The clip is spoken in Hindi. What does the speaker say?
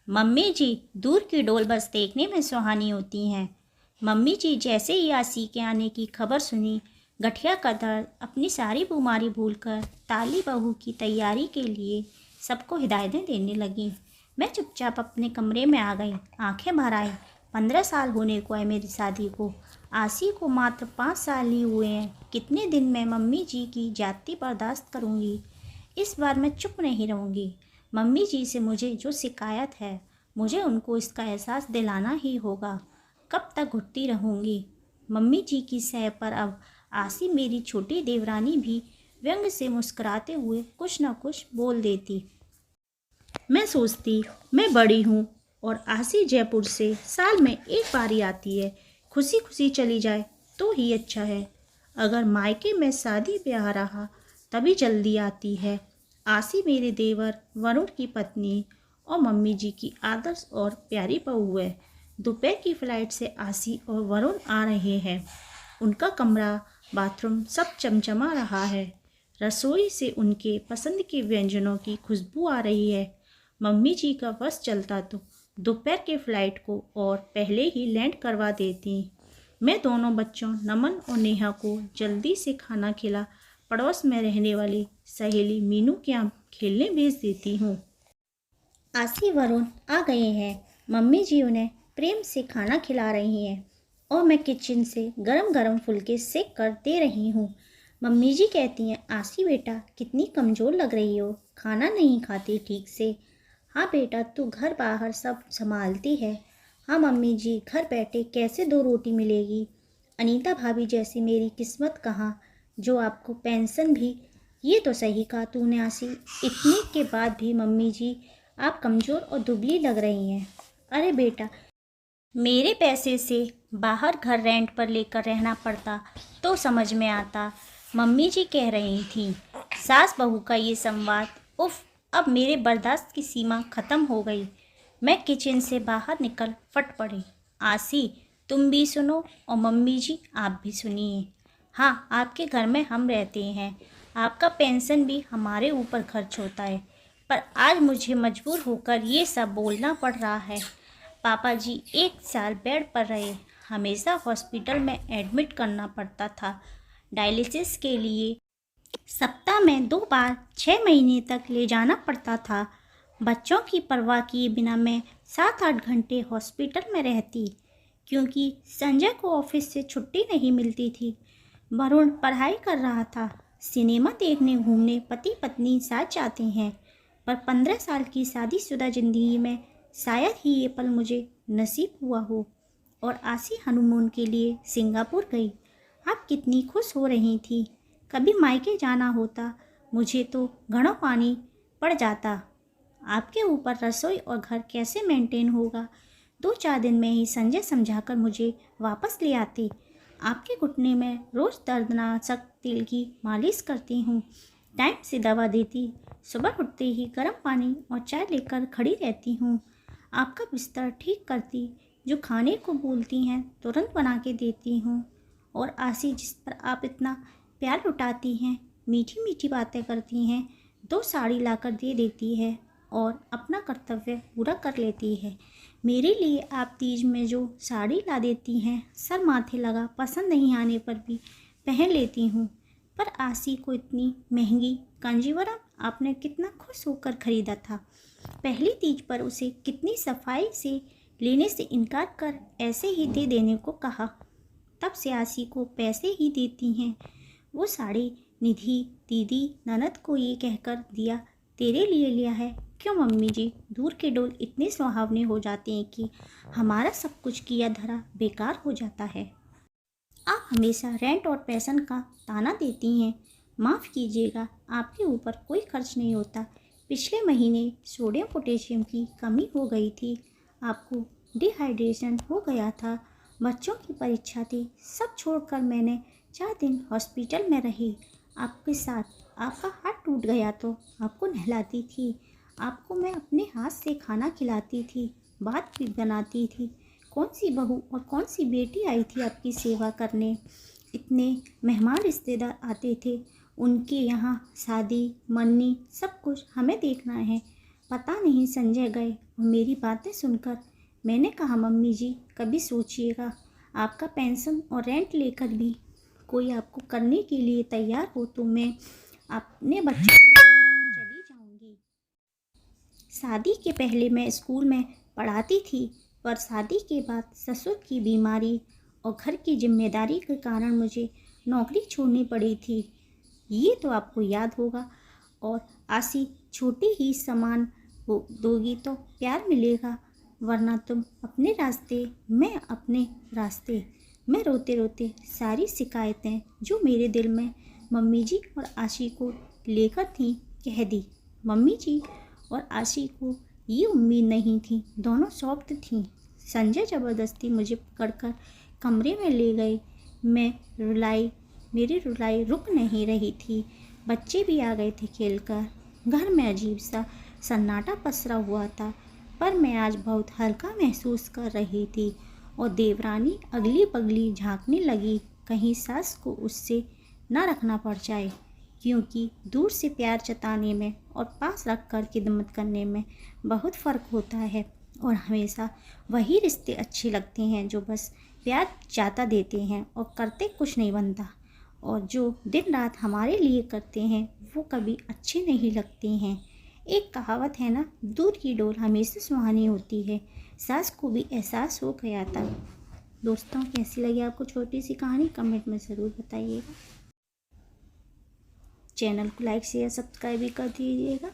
मम्मी जी, दूर की डोल बस देखने में सुहानी होती हैं। मम्मी जी जैसे ही आसी के आने की खबर सुनी, गठिया का दर्द अपनी सारी बीमारी भूलकर ताली बहू की तैयारी के लिए सबको हिदायतें देने लगी। मैं चुपचाप अपने कमरे में आ गई, आंखें भर आई। 15 साल होने को है मेरी शादी को। आसी को मात्र 5 साल ही हुए हैं। कितने दिन मैं मम्मी जी की जाति बर्दाश्त करूँगी। इस बार मैं चुप नहीं रहूँगी। मम्मी जी से मुझे जो शिकायत है, मुझे उनको इसका एहसास दिलाना ही होगा। कब तक घुटती रहूँगी। मम्मी जी की सह पर अब आसी मेरी छोटी देवरानी भी व्यंग से मुस्कुराते हुए कुछ न कुछ बोल देती। मैं सोचती मैं बड़ी हूँ और आसी जयपुर से साल में एक बार ही आती है। खुशी खुशी चली जाए तो ही अच्छा है। अगर मायके में शादी ब्याह रहा तभी जल्दी आती है। आसी मेरे देवर वरुण की पत्नी और मम्मी जी की आदर्श और प्यारी बहू है। दोपहर की फ्लाइट से आसी और वरुण आ रहे हैं। उनका कमरा, बाथरूम सब चमचमा रहा है। रसोई से उनके पसंद के व्यंजनों की खुशबू आ रही है। मम्मी जी का बस चलता तो दोपहर के फ्लाइट को और पहले ही लैंड करवा देती। मैं दोनों बच्चों नमन और नेहा को जल्दी से खाना खिला पड़ोस में रहने वाली सहेली मीनू के यहाँ खेलने भेज देती हूँ। आसी वरुण आ गए हैं। मम्मी जी उन्हें प्रेम से खाना खिला रही हैं और मैं किचन से गरम गरम फुलके सेक कर दे रही हूँ। मम्मी जी कहती हैं, आसी बेटा कितनी कमज़ोर लग रही हो, खाना नहीं खाती ठीक से। हाँ बेटा, तू घर बाहर सब संभालती है। हाँ मम्मी जी, घर बैठे कैसे 2 रोटी मिलेगी। अनीता भाभी जैसी मेरी किस्मत कहाँ, जो आपको पेंशन भी। ये तो सही कहा तूने आसी। इतने के बाद भी मम्मी जी आप कमज़ोर और दुबली लग रही हैं। अरे बेटा, मेरे पैसे से बाहर घर रेंट पर लेकर रहना पड़ता तो समझ में आता। मम्मी जी कह रही थी। सास बहू का ये संवाद, उफ, अब मेरे बर्दाश्त की सीमा ख़त्म हो गई। मैं किचन से बाहर निकल फट पड़ी। आसी, तुम भी सुनो और मम्मी जी आप भी सुनिए। हाँ, आपके घर में हम रहते हैं, आपका पेंशन भी हमारे ऊपर खर्च होता है, पर आज मुझे मजबूर होकर ये सब बोलना पड़ रहा है। पापा जी 1 साल बेड पर रहे, हमेशा हॉस्पिटल में एडमिट करना पड़ता था डायलिसिस के लिए। सप्ताह में 2 बार 6 महीने तक ले जाना पड़ता था। बच्चों की परवाह किए बिना मैं 7-8 घंटे हॉस्पिटल में रहती, क्योंकि संजय को ऑफिस से छुट्टी नहीं मिलती थी। वरुण पढ़ाई कर रहा था। सिनेमा देखने घूमने पति पत्नी साथ जाते हैं, पर 15 साल की शादीशुदा जिंदगी में शायद ही ये पल मुझे नसीब हुआ हो। और आसी हनीमून के लिए सिंगापुर गई। आप कितनी खुश हो रही थी। कभी मायके जाना होता, मुझे तो घड़ों पानी पड़ जाता। आपके ऊपर रसोई और घर कैसे मेंटेन होगा। 2-4 दिन में ही संजय समझाकर मुझे वापस ले आते। आपके घुटने में रोज़ दर्दनाशक तेल की मालिश करती हूँ, टाइम से दवा देती। सुबह उठते ही गर्म पानी और चाय लेकर खड़ी रहती हूँ। आपका बिस्तर ठीक करती, जो खाने को बोलती हैं तुरंत बना के देती हूँ। और आसी, जिस पर आप इतना प्यार लुटाती हैं, मीठी मीठी बातें करती हैं, 2 साड़ी लाकर दे देती है और अपना कर्तव्य पूरा कर लेती है। मेरे लिए आप तीज में जो साड़ी ला देती हैं, सर माथे लगा पसंद नहीं आने पर भी पहन लेती हूँ। पर आसी को इतनी महंगी कांजीवरम आपने कितना खुश होकर खरीदा था। पहली तीज पर उसे कितनी सफाई से लेने से इनकार कर ऐसे ही दे देने को कहा। तब से आसी को पैसे ही देती हैं। वो साड़ी निधि दीदी ननद को ये कहकर दिया, तेरे लिए लिया है। क्यों मम्मी जी, दूर के डोल इतने सुहावने हो जाते हैं कि हमारा सब कुछ किया धरा बेकार हो जाता है। आप हमेशा रेंट और पैसन का ताना देती हैं। माफ़ कीजिएगा, आपके ऊपर कोई खर्च नहीं होता। पिछले महीने सोडियम पोटेशियम की कमी हो गई थी, आपको डिहाइड्रेशन हो गया था, बच्चों की परीक्षा थी, सब छोड़कर मैंने 4 दिन हॉस्पिटल में रही आपके साथ। आपका हाथ टूट गया तो आपको नहलाती थी, आपको मैं अपने हाथ से खाना खिलाती थी, बात भी बनाती थी। कौन सी बहू और कौन सी बेटी आई थी आपकी सेवा करने। इतने मेहमान रिश्तेदार आते थे, उनके यहाँ शादी मन्नी सब कुछ हमें देखना है। पता नहीं संजय गए और मेरी बातें सुनकर मैंने कहा, मम्मी जी कभी सोचिएगा, आपका पेंशन और रेंट लेकर भी कोई आपको करने के लिए तैयार हो तो मैं अपने बच्चों को लेकर चली जाऊंगी। शादी के पहले मैं स्कूल में पढ़ाती थी, पर शादी के बाद ससुर की बीमारी और घर की जिम्मेदारी के कारण मुझे नौकरी छोड़नी पड़ी थी। ये तो आपको याद होगा। और आशी, छोटे ही सामान वो दोगी तो प्यार मिलेगा, वरना तुम अपने रास्ते मैं अपने रास्ते। मैं रोते रोते सारी शिकायतें जो मेरे दिल में मम्मी जी और आशी को लेकर थी कह दी। मम्मी जी और आशी को ये उम्मीद नहीं थी, दोनों शॉक्ड थीं। संजय ज़बरदस्ती मुझे पकड़कर कमरे में ले गए। मेरी रुलाई रुक नहीं रही थी। बच्चे भी आ गए थे खेलकर। घर में अजीब सा सन्नाटा पसरा हुआ था, पर मैं आज बहुत हल्का महसूस कर रही थी। और देवरानी अगली बगली झांकने लगी, कहीं सास को उससे न रखना पड़ जाए, क्योंकि दूर से प्यार जताने में और पास रख कर खिदमत करने में बहुत फ़र्क होता है। और हमेशा वही रिश्ते अच्छे लगते हैं जो बस प्यार जाता देते हैं और करते कुछ नहीं बनता। और जो दिन रात हमारे लिए करते हैं वो कभी अच्छे नहीं लगते हैं। एक कहावत है ना, दूर की डोर हमेशा सुहानी होती है। सास को भी एहसास हो गया था। दोस्तों, कैसी लगी आपको छोटी सी कहानी? कमेंट में ज़रूर बताइएगा। चैनल को लाइक शेयर सब्सक्राइब भी कर दीजिएगा।